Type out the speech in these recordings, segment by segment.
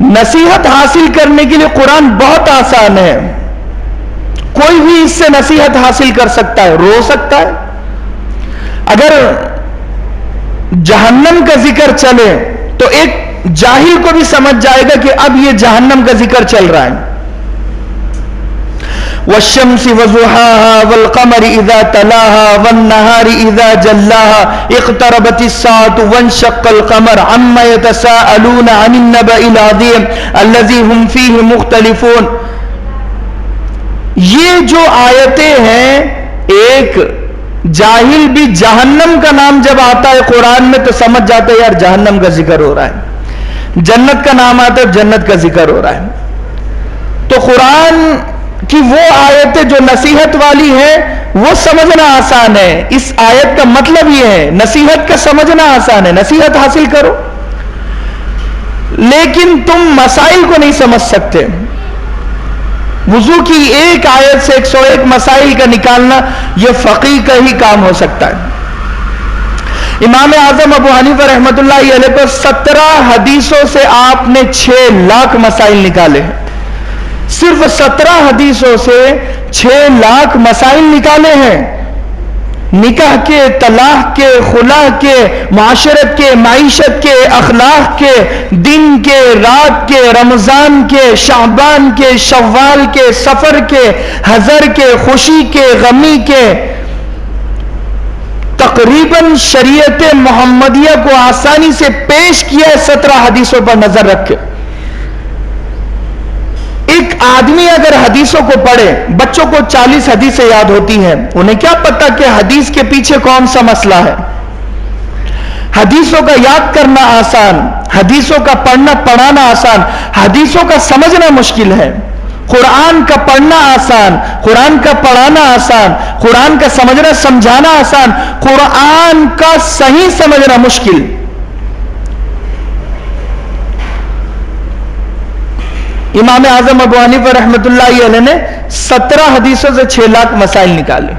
نصیحت حاصل کرنے کے لیے قرآن بہت آسان ہے. کوئی بھی اس سے نصیحت حاصل کر سکتا ہے, رو سکتا ہے. اگر جہنم کا ذکر چلے تو ایک جاہل کو بھی سمجھ جائے گا کہ اب یہ جہنم کا ذکر چل رہا ہے. والشمس وضحاها والقمر اذا تلاها والنهار اذا جلاها اقتربت الساعة وانشق القمر عما يتساءلون عن النبأ العظيم الذي هم فيه مختلفون. یہ جو آیتیں ہیں, ایک جاہل بھی جہنم کا نام جب آتا ہے قرآن میں تو سمجھ جاتا ہے یار جہنم کا ذکر ہو رہا ہے. جنت کا نام آتا ہے جنت کا ذکر ہو رہا ہے. تو قرآن کی وہ آیتیں جو نصیحت والی ہیں وہ سمجھنا آسان ہے. اس آیت کا مطلب یہ ہے نصیحت کا سمجھنا آسان ہے, نصیحت حاصل کرو. لیکن تم مسائل کو نہیں سمجھ سکتے. وضو کی ایک آیت سے 101 مسائل کا نکالنا یہ فقیہ کا ہی کام ہو سکتا ہے. امام اعظم ابو حنیفہ رحمۃ اللہ علیہ پر 17 حدیثوں سے آپ نے 6 لاکھ مسائل نکالے ہیں. صرف 17 حدیثوں سے 6 لاکھ مسائل نکالے ہیں. نکاح کے, طلاق کے, خلا کے, معاشرت کے, معیشت کے, اخلاق کے, دن کے, رات کے, رمضان کے, شعبان کے, شوال کے, سفر کے, حضر کے, خوشی کے, غمی کے. تقریباً شریعت محمدیہ کو آسانی سے پیش کیا ہے 17 حدیثوں پر نظر رکھ کے. ایک آدمی اگر حدیثوں کو پڑھے, بچوں کو 40 حدیثیں یاد ہوتی ہیں, انہیں کیا پتا کہ حدیث کے پیچھے کون سا مسئلہ ہے. حدیثوں کا یاد کرنا آسان, حدیثوں کا پڑھنا پڑھانا آسان, حدیثوں کا سمجھنا مشکل ہے. قرآن کا پڑھنا آسان, قرآن کا پڑھانا آسان, قرآن کا سمجھنا سمجھانا آسان, قرآن کا صحیح سمجھنا مشکل. امام اعظم ابو حنیفہ رحمۃ اللہ علیہ نے 17 حدیثوں سے 6 لاکھ مسائل نکالے.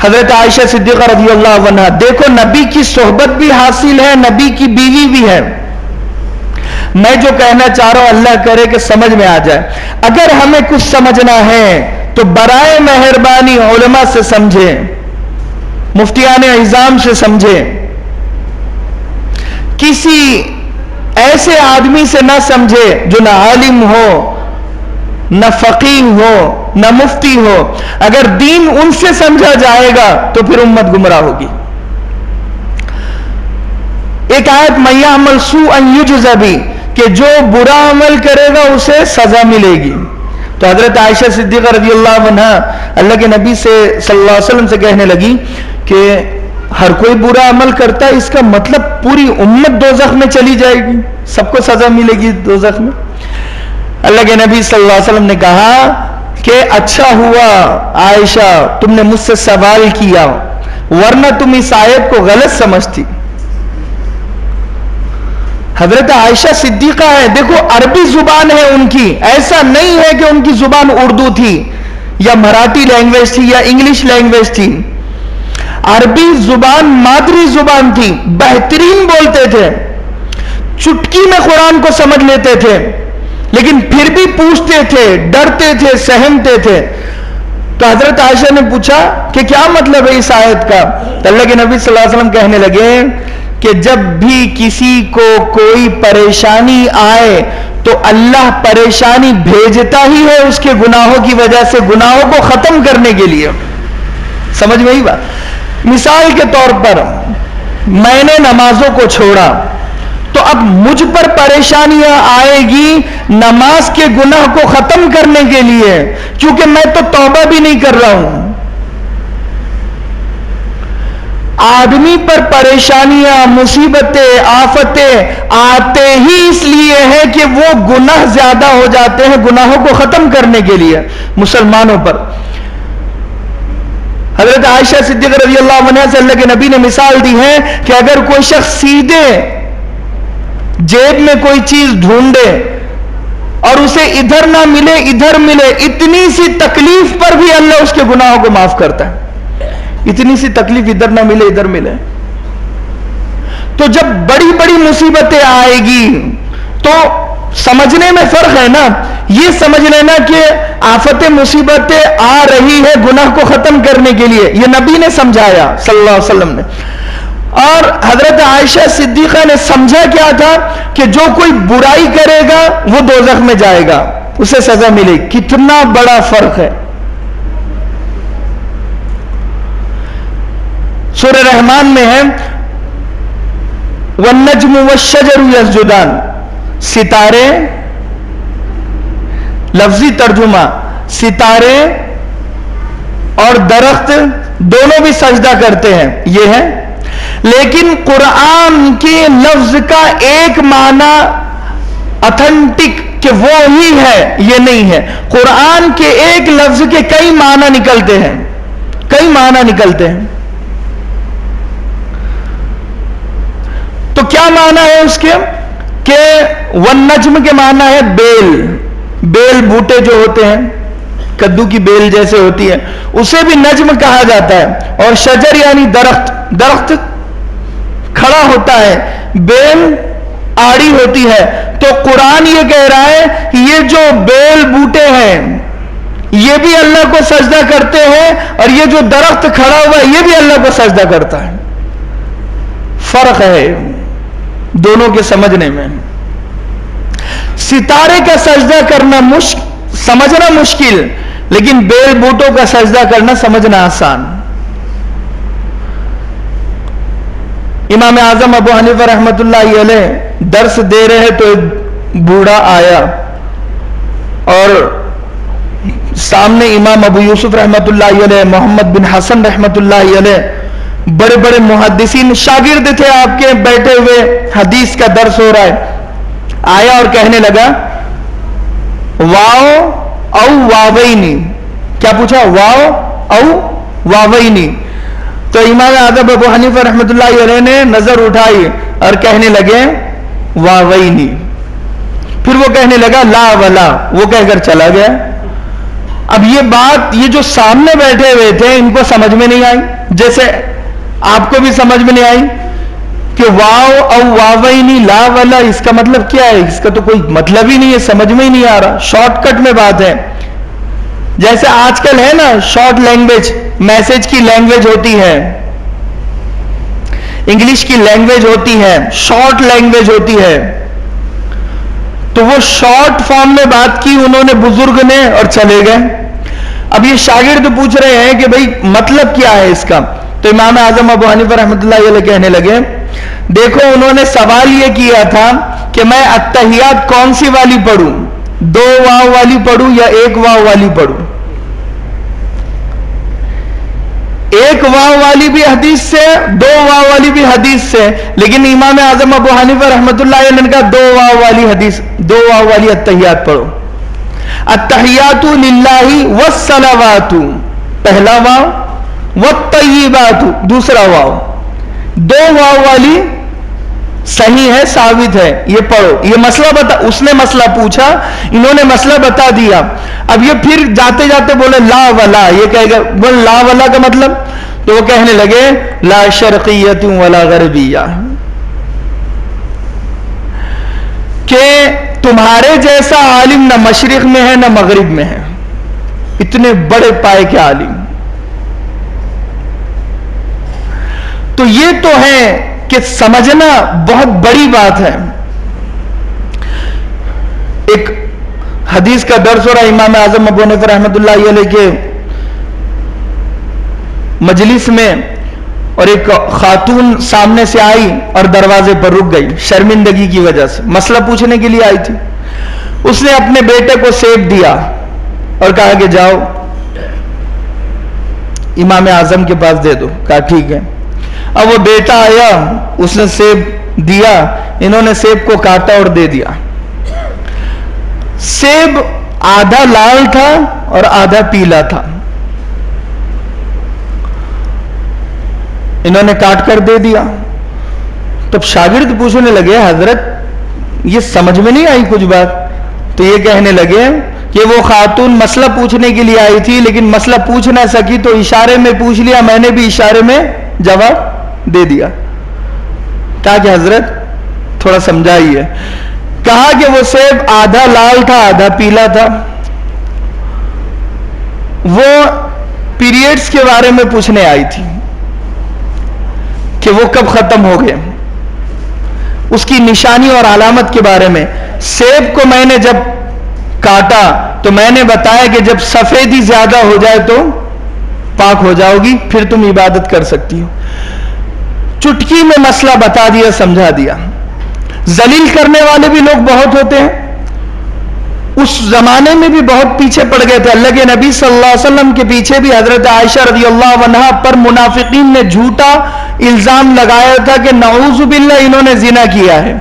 حضرت عائشہ صدیقہ رضی اللہ عنہا, دیکھو نبی کی صحبت بھی حاصل ہے, نبی کی بیوی بھی ہے. میں جو کہنا چاہ رہا ہوں اللہ کرے کہ سمجھ میں آ جائے. اگر ہمیں کچھ سمجھنا ہے تو برائے مہربانی علماء سے سمجھیں, مفتیان اعظام سے سمجھیں. کسی ایسے آدمی سے نہ سمجھے جو نہ عالم ہو, نہ فقیہ ہو, نہ مفتی ہو. اگر دین ان سے سمجھا جائے گا تو پھر امت گمراہ ہوگی. ایک آیت مَن یعمل سوءًا یجز بہ, کہ جو برا عمل کرے گا اسے سزا ملے گی. تو حضرت عائشہ صدیقہ رضی اللہ عنہا اللہ کے نبی سے صلی اللہ علیہ وسلم سے کہنے لگی کہ ہر کوئی برا عمل کرتا ہے, اس کا مطلب پوری امت دوزخ میں چلی جائے گی, سب کو سزا ملے گی دوزخ میں. اللہ کے نبی صلی اللہ علیہ وسلم نے کہا کہ اچھا ہوا عائشہ تم نے مجھ سے سوال کیا, ورنہ تم اس آیت کو غلط سمجھتی. حضرت عائشہ صدیقہ ہے, دیکھو عربی زبان ہے ان کی, ایسا نہیں ہے کہ ان کی زبان اردو تھی یا مراٹھی لینگویج تھی یا انگلش لینگویج تھی. عربی زبان مادری زبان تھی, بہترین بولتے تھے, چٹکی میں قرآن کو سمجھ لیتے تھے, لیکن پھر بھی پوچھتے تھے, ڈرتے تھے, سہمتے تھے. تو حضرت عائشہ نے پوچھا کہ کیا مطلب ہے اس آیت کا؟ تو اللہ کے نبی صلی اللہ علیہ وسلم کہنے لگے کہ جب بھی کسی کو کوئی پریشانی آئے تو اللہ پریشانی بھیجتا ہی ہے اس کے گناہوں کی وجہ سے, گناہوں کو ختم کرنے کے لیے. سمجھ میں ہی بات. مثال کے طور پر میں نے نمازوں کو چھوڑا تو اب مجھ پر پریشانیاں آئے گی نماز کے گناہ کو ختم کرنے کے لیے, کیونکہ میں تو توبہ بھی نہیں کر رہا ہوں. آدمی پر پریشانیاں, مصیبتیں, آفتیں آتے ہی اس لیے ہیں کہ وہ گناہ زیادہ ہو جاتے ہیں, گناہوں کو ختم کرنے کے لیے مسلمانوں پر. حضرت عائشہ صدیقہ رضی اللہ عنہ سے اللہ کے نبی نے مثال دی ہے کہ اگر کوئی شخص سیدھے جیب میں کوئی چیز ڈھونڈے اور اسے ادھر نہ ملے ادھر ملے, اتنی سی تکلیف پر بھی اللہ اس کے گناہوں کو معاف کرتا ہے. اتنی سی تکلیف ادھر نہ ملے ادھر ملے. تو جب بڑی بڑی مصیبتیں آئے گی تو سمجھنے میں فرق ہے نا. یہ سمجھ لینا کہ آفت مصیبتیں آ رہی ہے گناہ کو ختم کرنے کے لیے، یہ نبی نے سمجھایا صلی اللہ علیہ وسلم نے. اور حضرت عائشہ صدیقہ نے سمجھا کیا تھا کہ جو کوئی برائی کرے گا وہ دوزخ میں جائے گا، اسے سزا ملے گی. کتنا بڑا فرق ہے. سورہ رحمان میں ہے وَالنَّجْمُ وَالشَّجَرُ يَسْجُدَانِ، ستارے، لفظی ترجمہ ستارے اور درخت دونوں بھی سجدہ کرتے ہیں، یہ ہے. لیکن قرآن کے لفظ کا ایک معنی اتھینٹک کہ وہ ہی ہے یہ نہیں ہے. قرآن کے ایک لفظ کے کئی معنی نکلتے ہیں، کئی معنی نکلتے ہیں. تو کیا معنی ہے اس کے کہ والنجم کے معنی ہے بیل، بیل بوٹے جو ہوتے ہیں، کدو کی بیل جیسے ہوتی ہے اسے بھی نجم کہا جاتا ہے. اور شجر یعنی درخت، درخت کھڑا ہوتا ہے، بیل آڑی ہوتی ہے. تو قرآن یہ کہہ رہا ہے کہ یہ جو بیل بوٹے ہیں یہ بھی اللہ کو سجدہ کرتے ہیں، اور یہ جو درخت کھڑا ہوا ہے یہ بھی اللہ کو سجدہ کرتا ہے. فرق ہے دونوں کے سمجھنے میں. ستارے کا سجدہ کرنا سمجھنا مشکل، لیکن بیل بوٹوں کا سجدہ کرنا سمجھنا آسان. امام اعظم ابو حنیفہ رحمۃ اللہ علیہ درس دے رہے تو ایک بوڑھا آیا اور سامنے امام ابو یوسف رحمۃ اللہ علیہ، محمد بن حسن رحمۃ اللہ علیہ، بڑے بڑے محدثین شاگرد تھے آپ کے، بیٹھے ہوئے حدیث کا درس ہو رہا ہے. آیا اور کہنے لگا واو او واوینی. کیا پوچھا؟ واو او واوینی. تو امام اعظم ابو حنیفہ رحمۃ اللہ علیہ نے نظر اٹھائی اور کہنے لگے واوینی. پھر وہ کہنے لگا لا ولا، وہ کہہ کر چلا گیا. اب یہ بات یہ جو سامنے بیٹھے ہوئے تھے ان کو سمجھ میں نہیں آئی، جیسے آپ کو بھی سمجھ میں نہیں آئی کہ واو او واوینی لا ولا اس کا مطلب کیا ہے. اس کا تو کوئی مطلب ہی نہیں ہے، سمجھ میں ہی نہیں آ رہا. شارٹ کٹ میں بات ہے، جیسے آج کل ہے نا شارٹ لینگویج، میسج کی لینگویج ہوتی ہے، انگلش کی لینگویج ہوتی ہے، شارٹ لینگویج ہوتی ہے. تو وہ شارٹ فارم میں بات کی انہوں نے بزرگ نے اور چلے گئے. اب یہ شاگرد پوچھ رہے ہیں کہ بھئی مطلب کیا ہے اس کا. تو امام اعظم ابو حنیفہ رحمۃ اللہ علیہ کہنے لگے دیکھو انہوں نے سوال یہ کیا تھا کہ میں التحیات کون سی والی پڑھوں، 2 واو والی پڑھوں یا 1 واو والی پڑھوں. 1 واو والی بھی حدیث سے، 2 واو والی بھی حدیث سے. لیکن امام اعظم ابو حنیفہ رحمۃ اللہ علیہ نے کہا 2 واو والی حدیث، 2 واو والی التحیات پڑھو. التحیات للہ والصلوات پہلا واو، والطیبات دوسرا واو. 2 واو والی صحیح ہے، ثابت ہے، یہ پڑھو. یہ مسئلہ بتا، اس نے مسئلہ پوچھا، انہوں نے مسئلہ بتا دیا. اب یہ پھر جاتے جاتے بولے لا ولا، یہ کہے گا بول لا ولا کا مطلب. تو وہ کہنے لگے لا شرقیت ولا غربیہ، کہ تمہارے جیسا عالم نہ مشرق میں ہے نہ مغرب میں ہے. اتنے بڑے پائے کے عالم. تو یہ تو ہے کہ سمجھنا بہت بڑی بات ہے. ایک حدیث کا درس ہو رہا امام اعظم ابو حنیفہ رحمۃ اللہ علیہ کے مجلس میں، اور ایک خاتون سامنے سے آئی اور دروازے پر رک گئی شرمندگی کی وجہ سے، مسئلہ پوچھنے کے لیے آئی تھی. اس نے اپنے بیٹے کو سیب دیا اور کہا کہ جاؤ امام اعظم کے پاس دے دو. کہا ٹھیک ہے. اب وہ بیٹا آیا، اس نے سیب دیا، انہوں نے سیب کو کاٹا اور دے دیا. سیب آدھا لال تھا اور آدھا پیلا تھا. انہوں نے کاٹ کر دے دیا. تب شاگرد پوچھنے لگے حضرت یہ سمجھ میں نہیں آئی کچھ بات. تو یہ کہنے لگے کہ وہ خاتون مسئلہ پوچھنے کے لیے آئی تھی لیکن مسئلہ پوچھ نہ سکی تو اشارے میں پوچھ لیا، میں نے بھی اشارے میں جواب دے دیا. کہا کہ حضرت تھوڑا سمجھائیے. کہا کہ وہ سیب آدھا لال تھا آدھا پیلا تھا. وہ پیریڈز کے بارے میں پوچھنے آئی تھی کہ وہ کب ختم ہو گئے, اس کی نشانی اور علامت کے بارے میں. سیب کو میں نے جب کاٹا تو میں نے بتایا کہ جب سفیدی زیادہ ہو جائے تو پاک ہو جاؤ گی, پھر تم عبادت کر سکتی ہو. چٹکی میں مسئلہ بتا دیا, سمجھا دیا. ذلیل کرنے والے بھی لوگ بہت ہوتے ہیں, اس زمانے میں بھی بہت پیچھے پڑ گئے تھے. اللہ کے نبی صلی اللہ علیہ وسلم کے پیچھے بھی حضرت عائشہ رضی اللہ عنہا پر منافقین نے جھوٹا الزام لگایا تھا کہ نعوذ باللہ انہوں نے زنا کیا ہے.